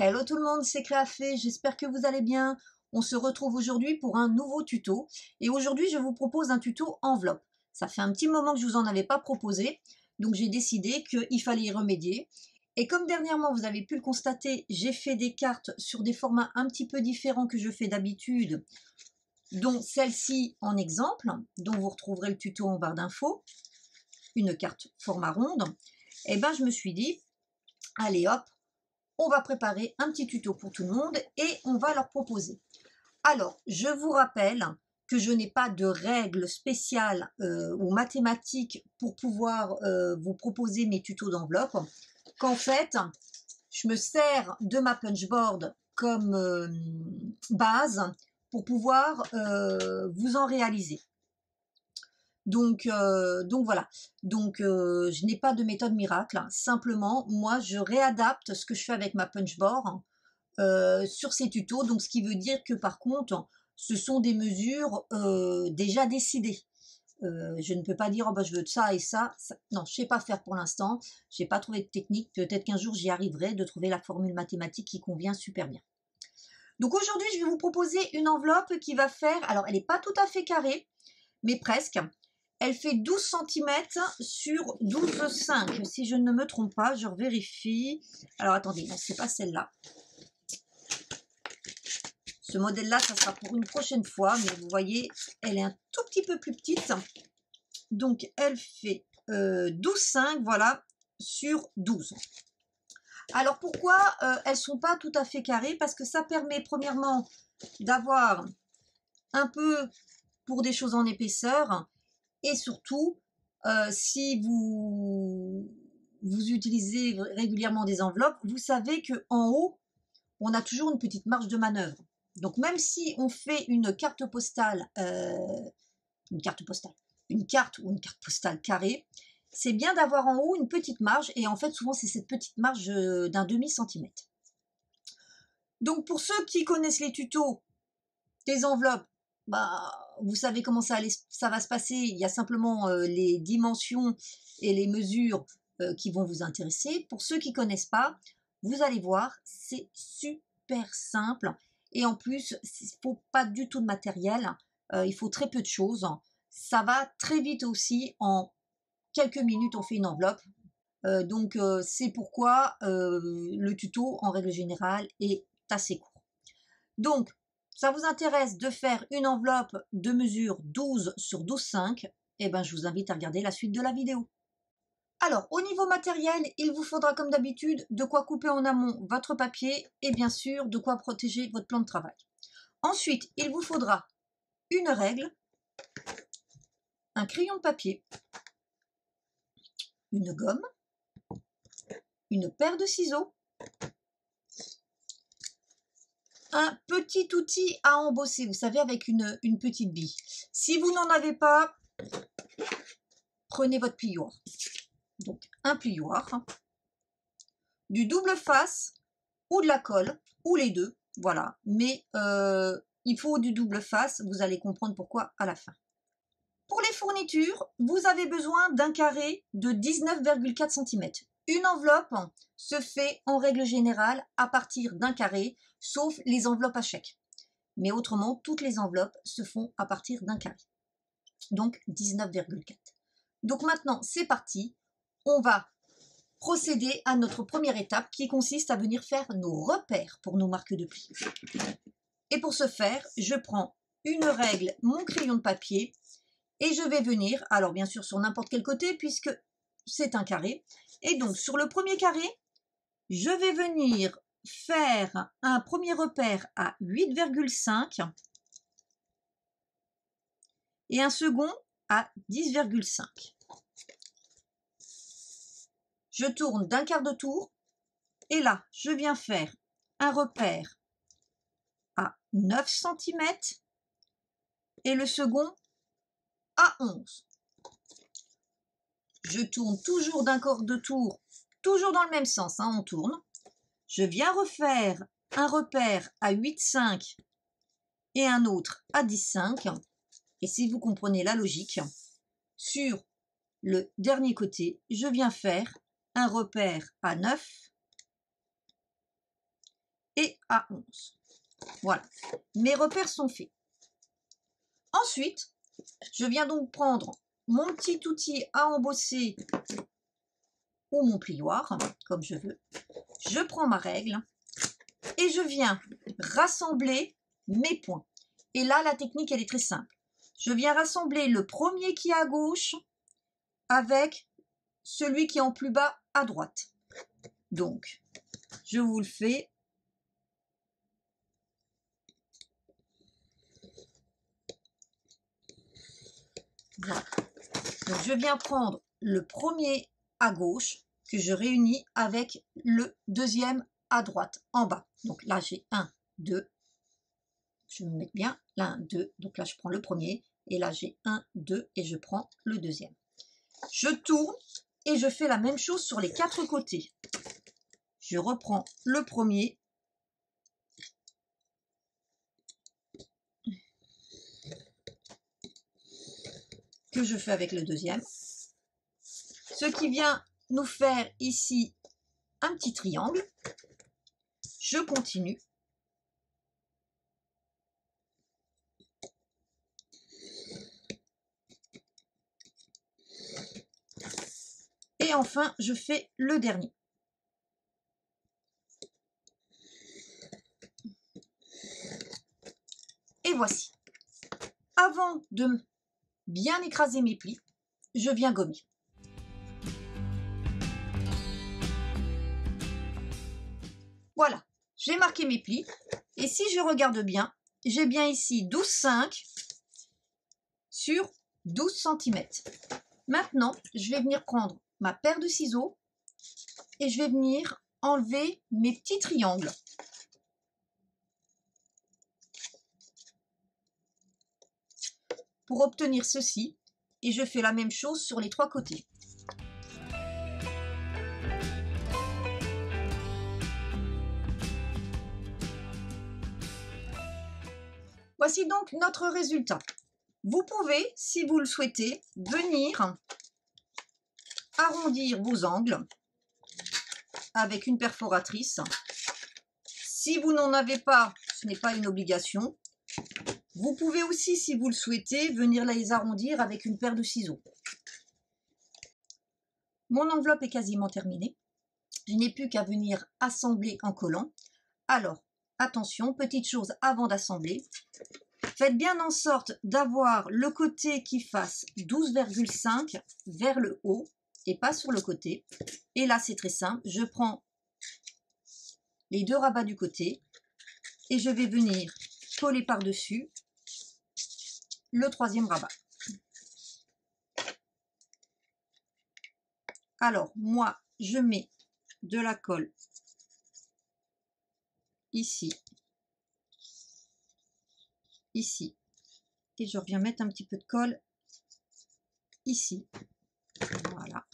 Hello tout le monde, c'est Créafé, j'espère que vous allez bien. On se retrouve aujourd'hui pour un nouveau tuto. Et aujourd'hui, je vous propose un tuto enveloppe. Ça fait un petit moment que je vous en avais pas proposé, donc j'ai décidé qu'il fallait y remédier. Et comme dernièrement, vous avez pu le constater, j'ai fait des cartes sur des formats un petit peu différents que je fais d'habitude, dont celle-ci en exemple, dont vous retrouverez le tuto en barre d'infos, une carte format ronde. Et ben je me suis dit, allez hop, on va préparer un petit tuto pour tout le monde et on va leur proposer. Alors, je vous rappelle que je n'ai pas de règles spéciales ou mathématiques pour pouvoir vous proposer mes tutos d'enveloppe. Qu'en fait, je me sers de ma punchboard comme base pour pouvoir vous en réaliser. Donc voilà, je n'ai pas de méthode miracle, simplement moi je réadapte ce que je fais avec ma punchboard sur ces tutos, donc ce qui veut dire que par contre ce sont des mesures déjà décidées. Je ne peux pas dire oh bah, je veux ça et ça, non je ne sais pas faire pour l'instant, je n'ai pas trouvé de technique, peut-être qu'un jour j'y arriverai de trouver la formule mathématique qui convient super bien. Donc aujourd'hui je vais vous proposer une enveloppe qui va faire, alors elle n'est pas tout à fait carrée, mais presque. Elle fait 12 cm sur 12,5 si je ne me trompe pas, je vérifie. Alors attendez, non, c'est pas celle-là. Ce modèle-là, ça sera pour une prochaine fois, mais vous voyez, elle est un tout petit peu plus petite. Donc elle fait 12,5, voilà, sur 12. Alors pourquoi elles ne sont pas tout à fait carrées? Parce que ça permet premièrement d'avoir un peu pour des choses en épaisseur. Et surtout, si vous utilisez régulièrement des enveloppes, vous savez qu'en haut, on a toujours une petite marge de manœuvre. Donc même si on fait une carte ou une carte postale carrée, c'est bien d'avoir en haut une petite marge. Et en fait, souvent, c'est cette petite marge d'un demi-centimètre. Donc pour ceux qui connaissent les tutos des enveloppes, bah, vous savez comment ça va se passer. Il y a simplement les dimensions et les mesures qui vont vous intéresser. Pour ceux qui ne connaissent pas, vous allez voir, c'est super simple. Et en plus, il ne faut pas du tout de matériel. Il faut très peu de choses. Ça va très vite aussi. En quelques minutes, on fait une enveloppe. Donc, c'est pourquoi le tuto, en règle générale, est assez court. Donc, ça vous intéresse de faire une enveloppe de mesure 12 sur 12,5, eh ben, je vous invite à regarder la suite de la vidéo. Alors, au niveau matériel, il vous faudra comme d'habitude de quoi couper en amont votre papier et bien sûr de quoi protéger votre plan de travail. Ensuite, il vous faudra une règle, un crayon de papier, une gomme, une paire de ciseaux, un petit outil à embosser, vous savez, avec une petite bille. Si vous n'en avez pas, prenez votre plioir. Donc, un plioir, du double face ou de la colle, ou les deux, voilà. Mais il faut du double face, vous allez comprendre pourquoi à la fin. Pour les fournitures, vous avez besoin d'un carré de 19,4 cm. Une enveloppe se fait en règle générale à partir d'un carré, sauf les enveloppes à chèque. Mais autrement, toutes les enveloppes se font à partir d'un carré. Donc 19,4. Donc maintenant, c'est parti. On va procéder à notre première étape qui consiste à venir faire nos repères pour nos marques de pli. Et pour ce faire, je prends une règle, mon crayon de papier et je vais venir, alors bien sûr sur n'importe quel côté puisque c'est un carré. Et donc sur le premier carré, je vais venir faire un premier repère à 8,5 et un second à 10,5. Je tourne d'un quart de tour et là, je viens faire un repère à 9 cm et le second à 11. Je tourne toujours d'un quart de tour, toujours dans le même sens, hein, on tourne. Je viens refaire un repère à 8,5 et un autre à 10,5. Et si vous comprenez la logique, sur le dernier côté, je viens faire un repère à 9 et à 11. Voilà, mes repères sont faits. Ensuite, je viens donc prendre mon petit outil à embosser ou mon plioir, comme je veux. Je prends ma règle et je viens rassembler mes points. Et là, la technique, elle est très simple. Je viens rassembler le premier qui est à gauche avec celui qui est en plus bas à droite. Donc, je vous le fais. Voilà. Donc, je viens prendre le premier à gauche que je réunis avec le deuxième à droite en bas. Donc là, j'ai 1, 2. Je vais me mettre bien. Là, 1, 2. Donc là, je prends le premier. Et là, j'ai 1, 2 et je prends le deuxième. Je tourne et je fais la même chose sur les 4 côtés. Je reprends le premier. Que je fais avec le deuxième. Ce qui vient nous faire ici un petit triangle. Je continue. Et enfin, je fais le dernier. Et voici. Avant de bien écraser mes plis, je viens gommer. Voilà, j'ai marqué mes plis. Et si je regarde bien, j'ai bien ici 12,5 sur 12 cm. Maintenant, je vais venir prendre ma paire de ciseaux et je vais venir enlever mes petits triangles. Pour obtenir ceci, et je fais la même chose sur les 3 côtés. Voici donc notre résultat. Vous pouvez, si vous le souhaitez, venir arrondir vos angles avec une perforatrice. Si vous n'en avez pas, ce n'est pas une obligation. Vous pouvez aussi, si vous le souhaitez, venir les arrondir avec une paire de ciseaux. Mon enveloppe est quasiment terminée. Je n'ai plus qu'à venir assembler en collant. Alors, attention, petite chose avant d'assembler. Faites bien en sorte d'avoir le côté qui fasse 12,5 vers le haut et pas sur le côté. Et là, c'est très simple. Je prends les 2 rabats du côté et je vais venir coller par-dessus le 3e rabat. Alors, moi, je mets de la colle ici, ici, et je reviens mettre un petit peu de colle ici. Voilà.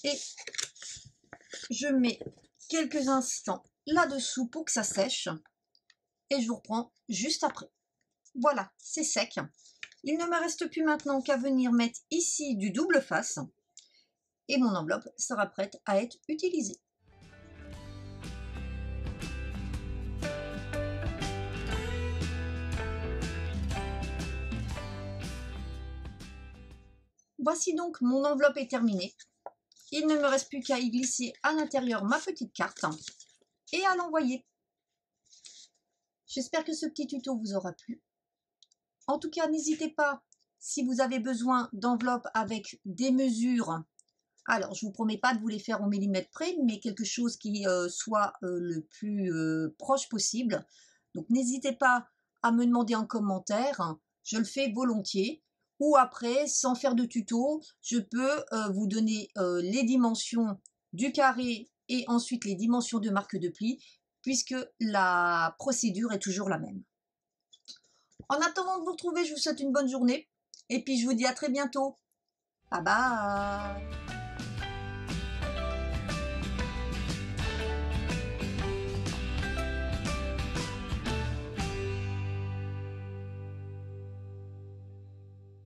Et je mets quelques instants là-dessous pour que ça sèche. Et je vous reprends juste après. Voilà, c'est sec. Il ne me reste plus maintenant qu'à venir mettre ici du double face. Et mon enveloppe sera prête à être utilisée. Voici donc mon enveloppe est terminée. Il ne me reste plus qu'à y glisser à l'intérieur ma petite carte et à l'envoyer. J'espère que ce petit tuto vous aura plu. En tout cas, n'hésitez pas, si vous avez besoin d'enveloppes avec des mesures, alors je ne vous promets pas de vous les faire au millimètre près, mais quelque chose qui soit le plus proche possible. Donc n'hésitez pas à me demander en commentaire, je le fais volontiers. Ou après, sans faire de tuto, je peux vous donner les dimensions du carré et ensuite les dimensions de marque de pli, puisque la procédure est toujours la même. En attendant de vous retrouver, je vous souhaite une bonne journée et puis je vous dis à très bientôt. Bye bye!